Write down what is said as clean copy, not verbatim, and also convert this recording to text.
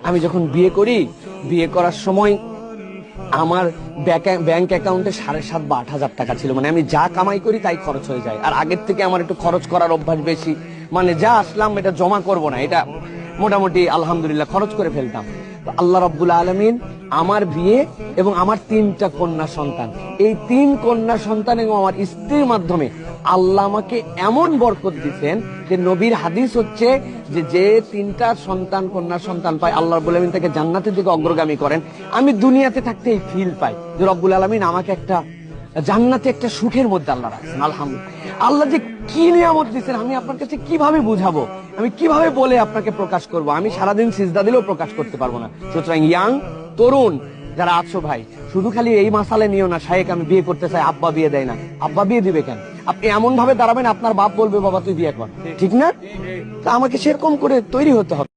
আমি যখন বিয়ে করি, বিয়ে করার সময় আমার ব্যাংক অ্যাকাউন্টে 7.5 বা 8,000 টাকা ছিল। মানে আমি যা কামাই করি তাই খরচ হয়ে যায়। আর আগের থেকে আমার একটু খরচ করার অভ্যাস বেশি। মানে যা আসলাম এটা জমা করব না, এটা মোটামুটি আলহামদুলিল্লাহ খরচ করে ফেলতাম। তো আল্লাহ রাব্বুল আলামিন আমার বিয়ে এবং আমার 3টা কন্যা সন্তান, এই 3 কন্যা সন্তান এবং আমার স্ত্রীর মাধ্যমে আল্লাহ আমাকে এমন বরকত দিচ্ছেন যে নবীর হাদিস হচ্ছে যে যে 3টা সন্তান কন্যা সন্তান পায় আল্লাহ রাব্বুল আলামিন তাকে জান্নাতের দিকে অগ্রগামী করেন। আমি দুনিয়াতে থাকতে এই ফিল পাই যে রব্বুল আলামিন আমাকে একটা জান্নাতে একটা সুখের মধ্যে আল্লাহ রাখছেন। আলহামদুলিল্লাহ। আল্লাহ যে কি নিয়ামত দিচ্ছেন আমি আপনার কাছে কিভাবে বুঝাবো, আমি কিভাবে বলে আপনাকে প্রকাশ করব? আমি সারাদিন সিজদা দিলেও প্রকাশ করতে পারবো না। সুতরাং ইয়াং তরুণ যারা আছো ভাই, শুধু খালি এই মাসালে নিও না শায়েক আমি বিয়ে করতে চাই, আব্বা বিয়ে দেয় না। আব্বা বিয়ে দিবে কেন? আপনি এমন ভাবে দাঁড়াবেন আপনার বাপ বলবে বাবা তুই বিয়ে কর, ঠিক না? তা আমাকে সেরকম করে তৈরি হতে হবে।